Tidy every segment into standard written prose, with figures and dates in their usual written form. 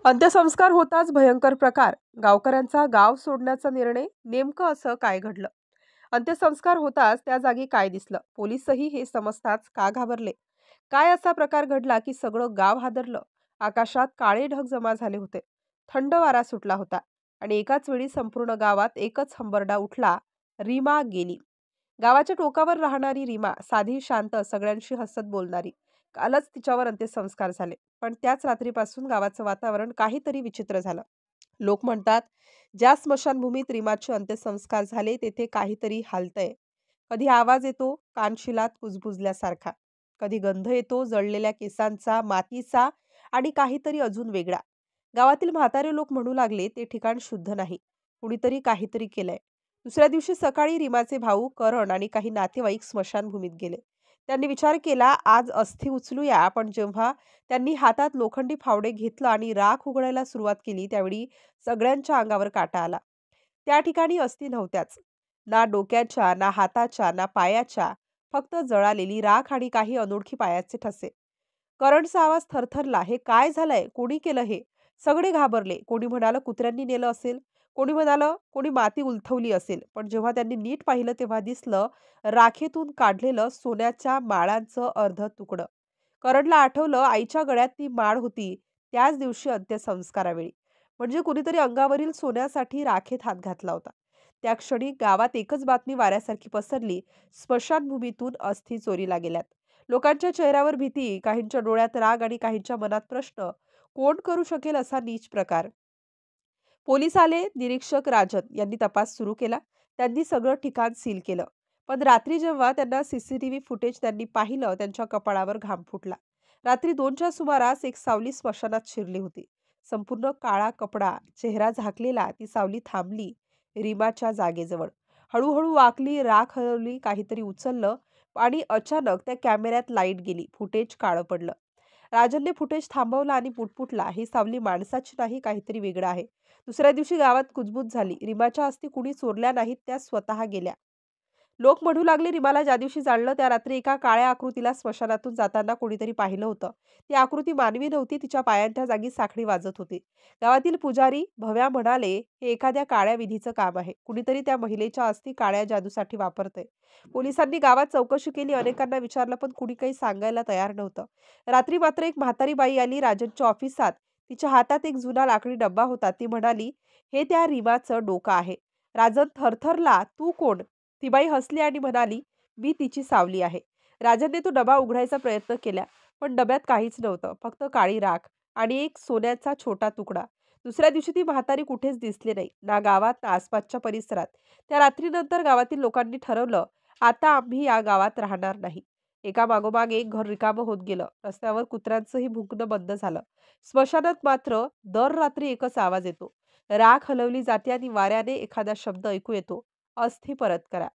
अंत्यसंस्कार होताच भयंकर प्रकार. गावकऱ्यांचा गाव सोडण्याचा निर्णय. नेमकं असं काय घडलं? अंत्यसंस्कार होताच त्या जागी काय दिसलं? पोलीसही हे समजताच का घाबरले? काय असा प्रकार घडला की सगळं गाव हादरलं? आकाशात काळे ढग जमा झाले होते. थंड वारा सुटला होता आणि एकाच वेळी संपूर्ण गावात एकच हंबरडा उठला. रीमा गेली. गावाच्या टोकावर राहणारी रीमा, साधी, शांत, सगळ्यांशी हसत बोलणारी. कालच तिच्यावर अंत्यसंस्कार झाले. पण त्याच रात्रीपासून गावाचं वातावरण काहीतरी विचित्र झालं. लोक म्हणतात, ज्या स्मशानभूमीत रीमाचे अंत्यसंस्कार झाले तेथे काहीतरी हालतंय. कधी आवाज येतो कानशिलात कुजबुजल्यासारखा. कधी गंध येतो जळलेल्या केसांचा, मातीचा आणि काहीतरी अजून वेगळा. गावातील म्हातारे लोक म्हणू लागले, ते ठिकाण शुद्ध नाही. कुणीतरी काहीतरी केलंय. दुसऱ्या दिवशी सकाळी रीमाचे भाऊ करण आणि काही नातेवाईक स्मशानभूमीत गेले. त्यांनी विचार केला, आज अस्थी उचलूया. पण जेव्हा त्यांनी हातात लोखंडी फावडे घेतलं आणि राख उघडायला सुरुवात केली, त्यावेळी सगळ्यांच्या अंगावर काटा आला. त्या ठिकाणी अस्थी नव्हत्याच. ना डोक्याच्या, ना हाताच्या, ना पायाच्या. फक्त जळालेली राख आणि काही अनोळखी पायाचे ठसे. करंटचा आवाज थरथरला. हे काय झालंय? कोणी केलं हे? सगळे घाबरले. कोणी म्हणालं कुत्र्यांनी नेलं असेल. कोणी म्हणालं कोणी माती उलथवली असेल. पण जेव्हा त्यांनी नीट पाहिलं तेव्हा दिसलं राखेतून काढलेलं सोन्याच्या माळांचं अर्ध तुकडं. करडला आठवलं आईच्या गळ्यात ती माळ होती त्याच दिवशी अंत्यसंस्कारावेळी. म्हणजे कुणीतरी अंगावरील सोन्यासाठी राखेत हात घातला होता. त्या क्षणी गावात एकच बातमी वाऱ्यासारखी पसरली. स्मशानभूमीतून अस्थी चोरीला गेल्यात. लोकांच्या चेहऱ्यावर भीती, काहींच्या डोळ्यात राग आणि काहींच्या मनात प्रश्न. कोण करू शकेल असा नीच प्रकार? पोलीस आले. निरीक्षक राजन यांनी तपास सुरू केला. त्यांनी सगळं ठिकाण सील केलं. पण रात्री जेव्हा त्यांना सीसीटीव्ही फुटेज त्यांनी पाहिलं, त्यांच्या कपाळावर घाम फुटला. रात्री 2च्या सुमारास एक सावली स्मशानात शिरली होती. संपूर्ण काळा कपडा, चेहरा झाकलेला. ती सावली थांबली रीमाच्या जागेजवळ. हळूहळू वाकली, राख हलवली, काहीतरी उचललं आणि अचानक त्या कॅमेऱ्यात लाईट गेली. फुटेज काळं पडलं. राजनने फुटेज थांबवला आणि पुटपुटला, ही सावली माणसाची नाही, काहीतरी वेगळं आहे. दुसऱ्या दिवशी गावात कुजबूज झाली. रीमाच्या अस्थी कुणी चोरल्या नाहीत, त्या स्वतः गेल्या. लोक म्हणू लागले, रीमाला ज्या दिवशी जाळलं त्या रात्री एका काळ्या आकृतीला स्मशानातून जाताना कोणीतरी पाहिलं होतं. ती आकृती मानवी नव्हती. तिच्या पायांच्या जागी साखळी वाजत होती. गावातील पुजारी भव्या म्हणाले, हे एखाद्या काळ्या विधीचं काम आहे. कुणीतरी त्या महिलेच्या अस्थी काळ्या जादूसाठी वापरतंय. पोलिसांनी गावात चौकशी केली. अनेकांना विचारलं पण कुणी काही सांगायला तयार नव्हतं. रात्री मात्र एक म्हातारी बाई आली राजनच्या ऑफिसात. तिच्या हातात एक जुना लाकडी डब्बा होता. ती म्हणाली, हे त्या रीमाचं डोकं आहे. राजन थरथरला. तू कोण? ती बाई हसली आणि म्हणाली, मी तिची सावली आहे. राजनने तो डबा उघडायचा प्रयत्न केला. पण डब्यात काहीच नव्हतं. फक्त काळी राख आणि एक सोन्याचा छोटा तुकडा. दुसऱ्या दिवशी ती म्हातारी कुठेच दिसली नाही. ना गावात ना आसपासच्या परिसरात. त्या रात्रीनंतर गावातील लोकांनी ठरवलं, आता आम्ही या गावात राहणार नाही. एका मागोमाग एक घर रिकामं होत गेलं. रस्त्यावर कुत्र्यांचंही भुंकणं बंद झालं. स्मशानात मात्र दर रात्री एकच आवाज येतो. राख हलवली जाते आणि वाऱ्याने एखादा शब्द ऐकू येतो. अस्थी परत करा.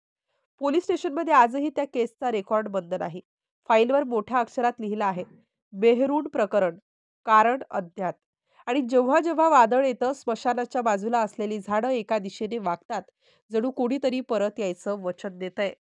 पोलीस स्टेशनमध्ये आजही त्या केसचा रेकॉर्ड बंद नाही. फाईलवर मोठ्या अक्षरात लिहिलं आहे, मेहरून प्रकरण, कारण अज्ञात. आणि जेव्हा जेव्हा वादळ येतं, स्मशानाच्या बाजूला असलेली झाडं एका दिशेने वागतात. जणू कोणीतरी परत यायचं वचन देतंय.